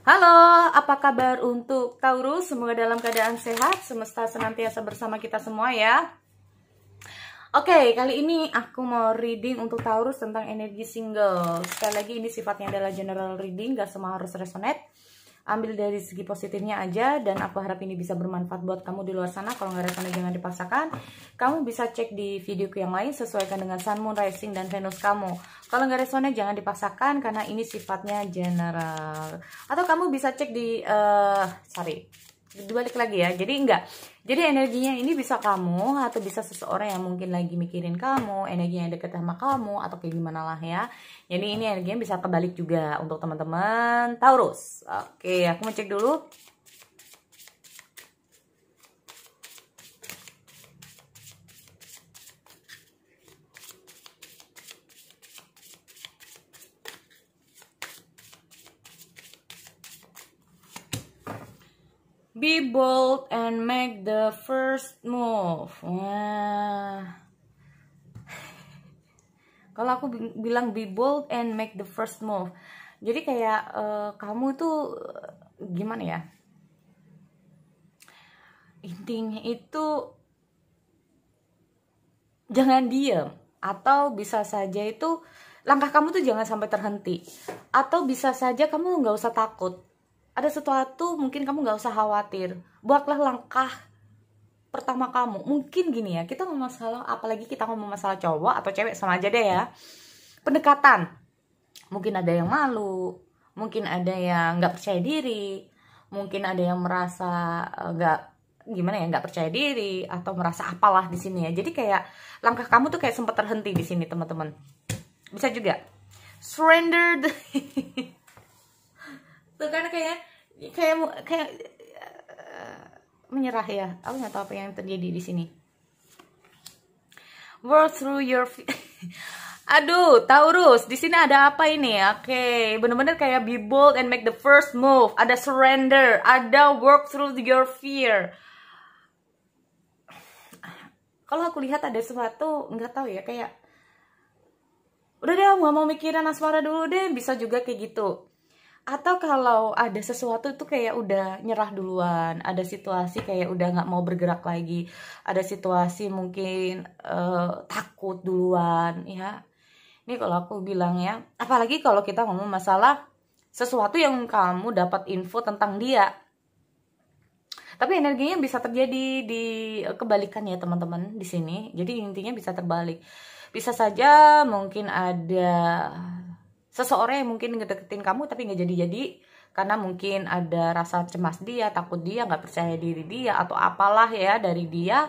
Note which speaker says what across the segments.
Speaker 1: Halo, apa kabar untuk Taurus? Semoga dalam keadaan sehat, semesta senantiasa bersama kita semua ya. Oke, kali ini aku mau reading untuk Taurus tentang energi single. Sekali lagi ini sifatnya adalah general reading, gak semua harus resonate. Ambil dari segi positifnya aja, dan aku harap ini bisa bermanfaat buat kamu di luar sana. Kalau nggak resonate jangan dipaksakan. Kamu bisa cek di videoku yang lain, sesuaikan dengan Sun, Moon, Rising, dan Venus kamu. Kalau nggak resonate jangan dipaksakan, karena ini sifatnya general. Atau kamu bisa cek di, dibalik lagi ya. Jadi energinya ini bisa kamu, atau bisa seseorang yang mungkin lagi mikirin kamu, energi yang deket sama kamu, atau kayak gimana lah ya. Jadi ini energinya bisa kebalik juga untuk teman-teman Taurus. Oke, aku mau cek dulu. Be bold and make the first move. Wah. Kalau aku bilang be bold and make the first move. Jadi kayak kamu tuh gimana ya? Intinya itu jangan diem. Atau bisa saja itu langkah kamu tuh jangan sampai terhenti. Atau bisa saja kamu nggak usah takut. Ada sesuatu mungkin kamu nggak usah khawatir. Buatlah langkah pertama kamu. Mungkin gini ya, kita ngomong masalah, apalagi kita ngomong masalah cowok atau cewek sama aja deh ya. Pendekatan. Mungkin ada yang malu, mungkin ada yang nggak percaya diri, mungkin ada yang merasa nggak percaya diri, atau merasa apalah di sini ya. Jadi kayak langkah kamu tuh kayak sempat terhenti di sini teman-teman. Bisa juga surrendered. Tuh kan kayak menyerah ya. Aku nggak tahu apa yang terjadi di sini. Work through your Aduh, Taurus, di sini ada apa ini? Oke, bener-bener kayak be bold and make the first move. Ada surrender, ada work through your fear. Kalau aku lihat ada sesuatu, nggak tahu ya, kayak udah deh, nggak mau mikirin asmara dulu deh, bisa juga kayak gitu. Atau kalau ada sesuatu itu kayak udah nyerah duluan, ada situasi kayak udah nggak mau bergerak lagi, ada situasi mungkin takut duluan ya. Ini kalau aku bilang ya, apalagi kalau kita ngomong masalah sesuatu yang kamu dapat info tentang dia. Tapi energinya bisa terjadi di kebalikan ya teman-teman di sini. Jadi intinya bisa terbalik. Bisa saja mungkin ada seseorang yang mungkin ngedeketin kamu tapi nggak jadi-jadi. Karena mungkin ada rasa cemas dia, takut dia, nggak percaya diri dia, atau apalah ya dari dia.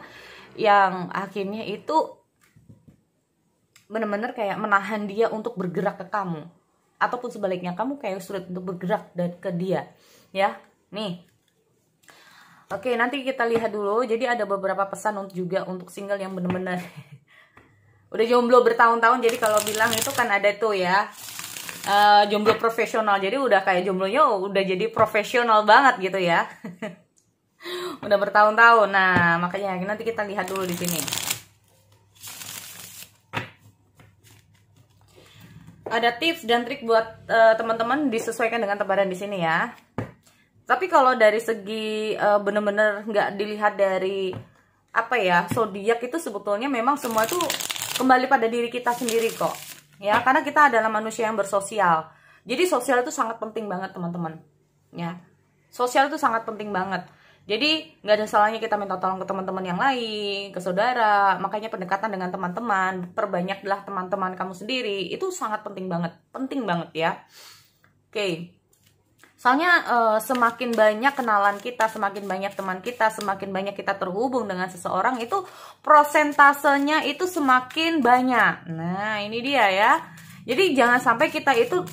Speaker 1: Yang akhirnya itu bener-bener kayak menahan dia untuk bergerak ke kamu, ataupun sebaliknya kamu kayak sulit untuk bergerak ke dia ya. Nih, oke, nanti kita lihat dulu. Jadi ada beberapa pesan juga untuk single yang bener-bener udah jomblo bertahun-tahun. Jadi kalau bilang itu kan ada tuh ya, jomblo profesional. Jadi udah kayak jomblonya udah jadi profesional banget gitu ya. Udah bertahun-tahun. Nah makanya nanti kita lihat dulu di sini. Ada tips dan trik buat teman-teman, disesuaikan dengan tebaran di sini ya. Tapi kalau dari segi bener-bener nggak dilihat dari apa ya, zodiak itu sebetulnya memang semua tuh kembali pada diri kita sendiri kok. Ya, karena kita adalah manusia yang bersosial. Jadi sosial itu sangat penting banget teman-teman. Ya, sosial itu sangat penting banget. Jadi nggak ada salahnya kita minta tolong ke teman-teman yang lain, ke saudara. Makanya pendekatan dengan teman-teman, perbanyaklah teman-teman kamu sendiri. Itu sangat penting banget ya. Oke. Soalnya semakin banyak kenalan kita, semakin banyak teman kita, semakin banyak kita terhubung dengan seseorang, itu prosentasenya itu semakin banyak. Nah ini dia ya. Jadi jangan sampai kita itu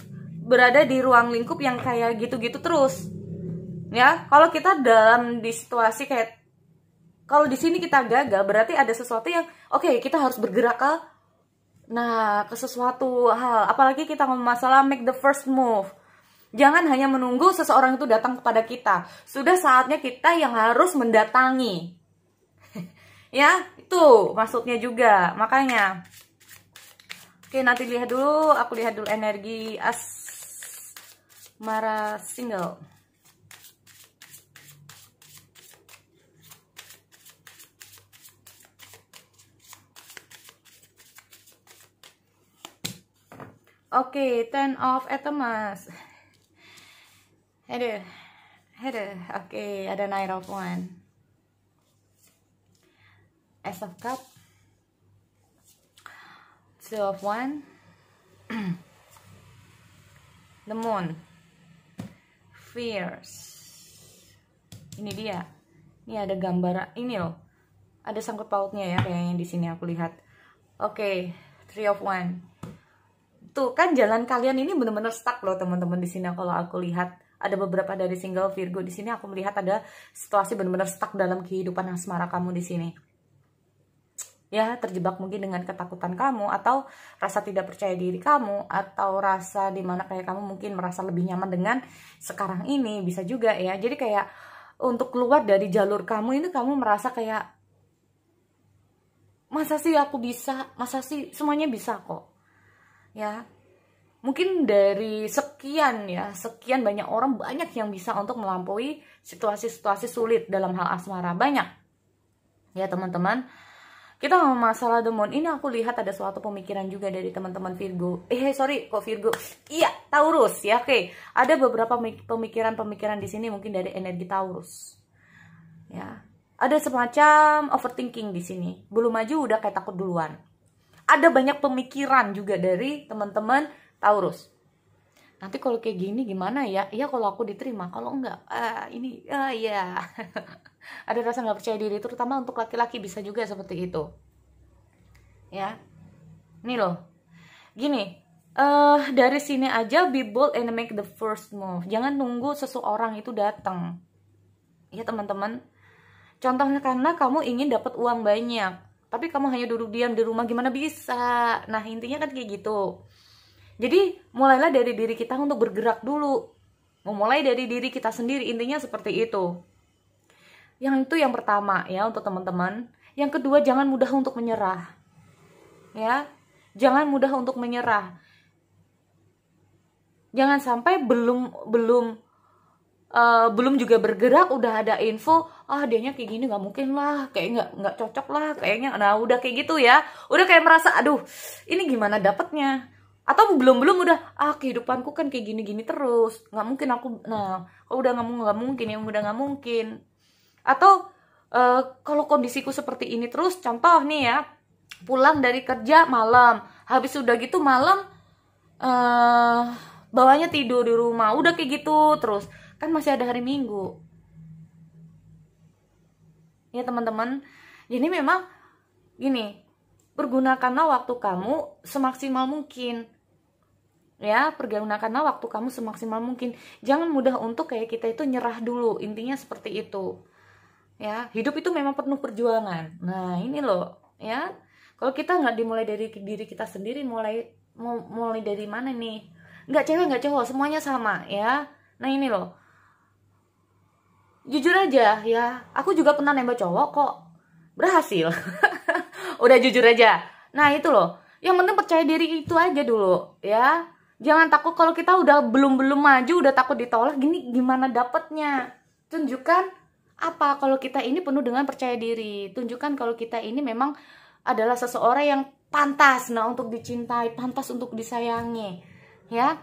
Speaker 1: berada di ruang lingkup yang kayak gitu-gitu terus. Ya, kalau kita di situasi kayak, kalau di sini kita gagal, berarti ada sesuatu yang oke, kita harus bergerak ke sesuatu hal. Apalagi kita ngomong masalah make the first move. Jangan hanya menunggu seseorang itu datang kepada kita. Sudah saatnya kita yang harus mendatangi. Ya, itu maksudnya juga. Makanya. Oke, nanti lihat dulu. Aku lihat dulu energi Mara single. Oke, Ten of Etamas. Aduh. Oke, ada Knight of One. Ace of Cup. Two of One. The Moon. Fierce. Ini dia. Ini ada gambar ini loh. Ada sangkut pautnya ya kayaknya di sini aku lihat. Oke, Three of One. Tuh kan jalan kalian ini bener-bener stuck loh teman-teman di sini. Kalau aku lihat ada beberapa dari single Virgo di sini, aku melihat ada situasi bener-bener stuck dalam kehidupan asmara kamu di sini. Ya, terjebak mungkin dengan ketakutan kamu, atau rasa tidak percaya diri kamu, atau rasa dimana kayak kamu mungkin merasa lebih nyaman dengan sekarang ini, bisa juga ya. Jadi kayak untuk keluar dari jalur kamu ini, kamu merasa kayak, masa sih aku bisa, masa sih semuanya bisa kok. Ya, mungkin dari sekian banyak orang, banyak yang bisa untuk melampaui situasi-situasi sulit dalam hal asmara, banyak ya teman-teman. Kita ngomong masalah The Moon ini, aku lihat ada suatu pemikiran juga dari teman-teman Virgo. Kok Virgo? Iya, Taurus ya. Oke, ada beberapa pemikiran di sini mungkin dari energi Taurus. Ya, ada semacam overthinking di sini. Belum maju udah kayak takut duluan. Ada banyak pemikiran juga dari teman-teman Taurus. Nanti kalau kayak gini gimana ya? Iya kalau aku diterima, kalau enggak, ya. Ada rasa nggak percaya diri, terutama untuk laki-laki bisa juga seperti itu. Ya, nih loh. Gini, dari sini aja be bold and make the first move. Jangan nunggu seseorang itu datang. Ya teman-teman. Contohnya karena kamu ingin dapat uang banyak, tapi kamu hanya duduk diam di rumah, gimana bisa? Nah, intinya kan kayak gitu. Jadi, mulailah dari diri kita untuk bergerak dulu. Memulai dari diri kita sendiri, intinya seperti itu. Yang itu yang pertama ya untuk teman-teman. Yang kedua, jangan mudah untuk menyerah. Ya, jangan mudah untuk menyerah. Jangan sampai belum juga bergerak udah ada info, dianya kayak gini nggak mungkin lah, kayak nggak cocok lah kayaknya. Nah udah kayak gitu ya, udah kayak merasa aduh ini gimana dapetnya, atau belum udah kehidupanku kan kayak gini terus, nggak mungkin aku. Nah kalau udah nggak mungkin ya udah nggak mungkin. Atau kalau kondisiku seperti ini terus, contoh nih ya, pulang dari kerja malam, habis udah gitu malam bawanya tidur di rumah, udah kayak gitu terus. Kan masih ada hari Minggu. Ya teman-teman. Jadi memang gini, pergunakanlah waktu kamu semaksimal mungkin. Ya, pergunakanlah waktu kamu semaksimal mungkin. Jangan mudah untuk kayak kita itu nyerah dulu. Intinya seperti itu. Ya, hidup itu memang penuh perjuangan. Nah, ini loh, ya. Kalau kita nggak dimulai dari diri kita sendiri, mulai dari mana nih? Nggak cewek, nggak cowok, semuanya sama, ya. Nah, ini loh. Jujur aja ya, aku juga pernah nembak cowok kok, berhasil. Udah jujur aja. Nah itu loh, yang penting percaya diri itu aja dulu ya. Jangan takut kalau kita udah belum maju, udah takut ditolak, gini gimana dapetnya. Tunjukkan apa kalau kita ini penuh dengan percaya diri. Tunjukkan kalau kita ini memang adalah seseorang yang pantas untuk dicintai, pantas untuk disayangi. Ya,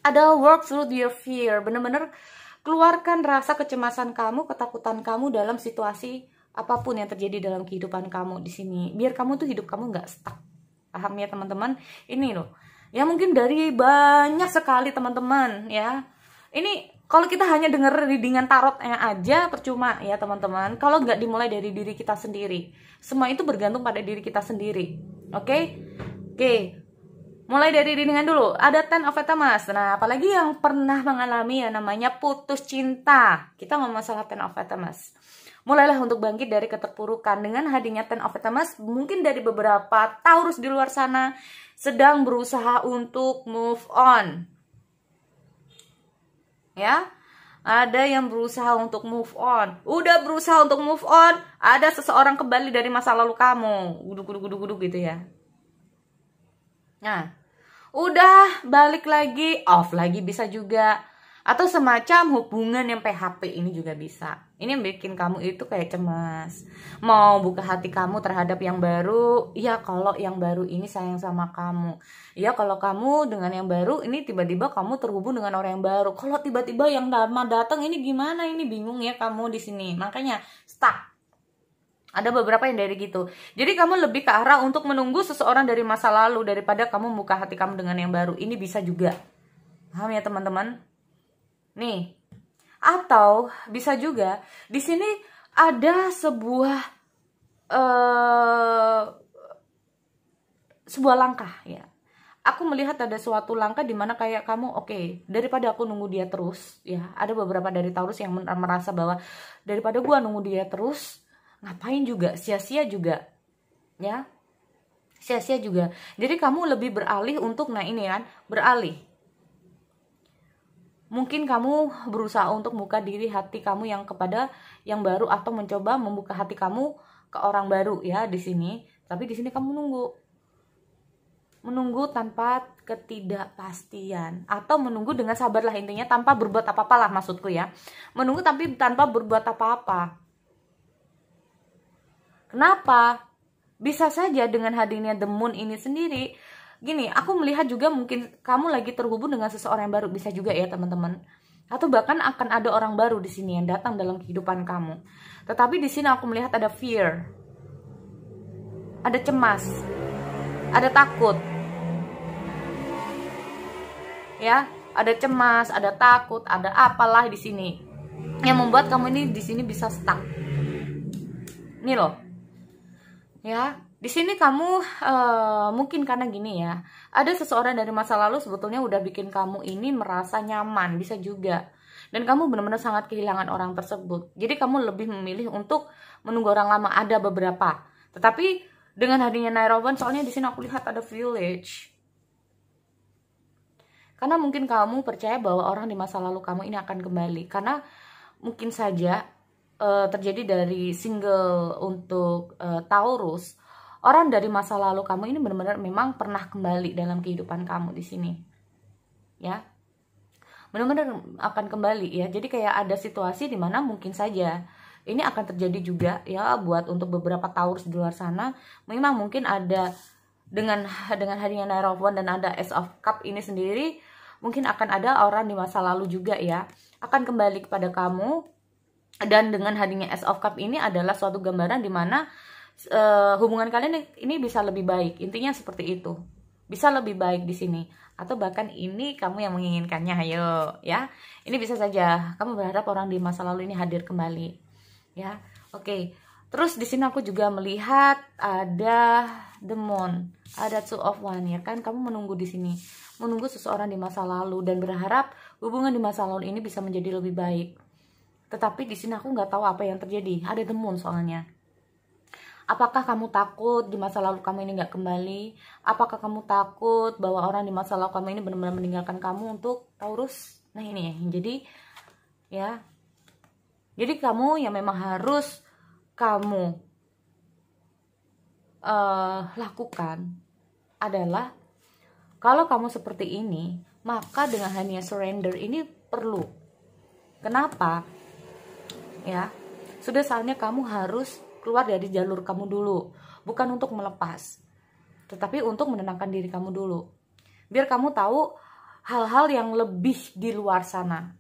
Speaker 1: ada work through your fear, bener-bener keluarkan rasa kecemasan kamu, ketakutan kamu dalam situasi apapun yang terjadi dalam kehidupan kamu di sini. Biar kamu tuh hidup kamu nggak stuck. Paham ya teman-teman? Ini loh. Ya mungkin dari banyak sekali teman-teman ya. Ini kalau kita hanya dengar readingan tarotnya aja percuma ya teman-teman. Kalau nggak dimulai dari diri kita sendiri. Semua itu bergantung pada diri kita sendiri. Oke? Oke. Mulai dari readingan dulu, ada Ten of Etamas. Nah, apalagi yang pernah mengalami yang namanya putus cinta. Kita ngomong masalah Ten of Etamas. Mulailah untuk bangkit dari keterpurukan. Dengan hadirnya Ten of Etamas, mungkin dari beberapa Taurus di luar sana sedang berusaha untuk move on. Ya, ada yang berusaha untuk move on. Udah berusaha untuk move on, ada seseorang kembali dari masa lalu kamu. Guduk gitu ya. Nah, udah balik lagi, off lagi bisa juga. Atau semacam hubungan yang PHP ini juga bisa. Ini yang bikin kamu itu kayak cemas. Mau buka hati kamu terhadap yang baru, ya kalau yang baru ini sayang sama kamu. Ya kalau kamu dengan yang baru ini tiba-tiba kamu terhubung dengan orang yang baru. Kalau tiba-tiba yang lama datang ini gimana? Ini bingung ya kamu di sini. Makanya stuck. Ada beberapa yang dari gitu. Jadi kamu lebih ke arah untuk menunggu seseorang dari masa lalu daripada kamu membuka hati kamu dengan yang baru. Ini bisa juga. Paham ya teman-teman? Nih, atau bisa juga di sini ada sebuah langkah ya. Aku melihat ada suatu langkah di mana kayak kamu oke, daripada aku nunggu dia terus ya. Ada beberapa dari Taurus yang merasa bahwa daripada gua nunggu dia terus, ngapain juga, sia-sia juga ya. Sia-sia juga. Jadi kamu lebih beralih untuk beralih. Mungkin kamu berusaha untuk membuka diri hati kamu yang kepada yang baru atau mencoba membuka hati kamu ke orang baru ya di sini. Tapi di sini kamu menunggu tanpa ketidakpastian atau menunggu dengan sabarlah, intinya tanpa berbuat apa-apa lah maksudku ya. Menunggu tapi tanpa berbuat apa-apa. Kenapa? Bisa saja dengan hadirnya The Moon ini sendiri. Gini, aku melihat juga mungkin kamu lagi terhubung dengan seseorang yang baru, bisa juga ya teman-teman. Atau bahkan akan ada orang baru di sini yang datang dalam kehidupan kamu. Tetapi di sini aku melihat ada fear, ada cemas, ada takut, ya, ada cemas, ada takut, ada apalah di sini yang membuat kamu ini di sini bisa stuck. Ini loh, ya. Di sini kamu mungkin karena gini ya, ada seseorang dari masa lalu sebetulnya udah bikin kamu ini merasa nyaman, bisa juga. Dan kamu benar-benar sangat kehilangan orang tersebut. Jadi kamu lebih memilih untuk menunggu orang lama, ada beberapa. Tetapi dengan hadirnya Nine of Wands, soalnya di sini aku lihat ada village. Karena mungkin kamu percaya bahwa orang di masa lalu kamu ini akan kembali. Karena mungkin saja terjadi dari single untuk Taurus. Orang dari masa lalu kamu ini benar-benar memang pernah kembali dalam kehidupan kamu di sini. Ya. Benar-benar akan kembali ya. Jadi kayak ada situasi di mana mungkin saja ini akan terjadi juga ya buat untuk beberapa Taurus di luar sana. Memang mungkin ada dengan harinya Nine of Wands dan ada Ace of Cup ini sendiri, mungkin akan ada orang di masa lalu juga ya akan kembali kepada kamu. Dan dengan hadirnya Ace of Cup ini adalah suatu gambaran di mana hubungan kalian ini bisa lebih baik. Intinya seperti itu. Bisa lebih baik di sini. Atau bahkan ini kamu yang menginginkannya, ayo ya. Ini bisa saja kamu berharap orang di masa lalu ini hadir kembali. Ya. Oke. Terus di sini aku juga melihat ada The Moon, ada Two of Wands ya kan. Kamu menunggu di sini. Menunggu seseorang di masa lalu dan berharap hubungan di masa lalu ini bisa menjadi lebih baik. Tetapi di sini aku nggak tahu apa yang terjadi. Ada The Moon soalnya. Apakah kamu takut di masa lalu kamu ini nggak kembali? Apakah kamu takut bahwa orang di masa lalu kamu ini benar-benar meninggalkan kamu untuk Taurus? Nah ini jadi ya. Jadi kamu yang memang harus kamu lakukan adalah kalau kamu seperti ini, maka dengan hanya surrender ini perlu. Kenapa? Ya, sudah saatnya kamu harus keluar dari jalur kamu dulu, bukan untuk melepas, tetapi untuk menenangkan diri kamu dulu, biar kamu tahu hal-hal yang lebih di luar sana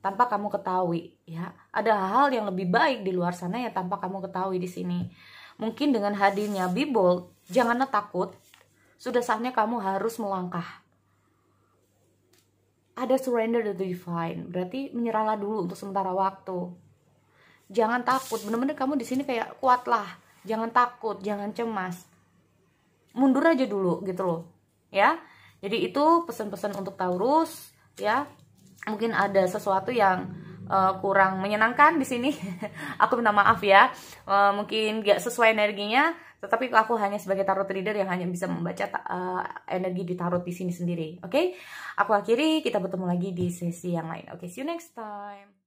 Speaker 1: tanpa kamu ketahui ya. Ada hal-hal yang lebih baik di luar sana ya tanpa kamu ketahui di sini. Mungkin dengan hadirnya Be Bold, janganlah takut, sudah saatnya kamu harus melangkah. Ada surrender the divine, berarti menyerahlah dulu untuk sementara waktu. Jangan takut, bener-bener kamu di sini kayak kuatlah, jangan takut, jangan cemas, mundur aja dulu gitu loh, ya. Jadi itu pesan-pesan untuk Taurus, ya. Mungkin ada sesuatu yang kurang menyenangkan di sini, aku minta maaf ya. Mungkin gak sesuai energinya, tetapi aku hanya sebagai tarot reader yang hanya bisa membaca energi di tarot di sini sendiri. Oke, aku akhiri, kita bertemu lagi di sesi yang lain. Oke, see you next time.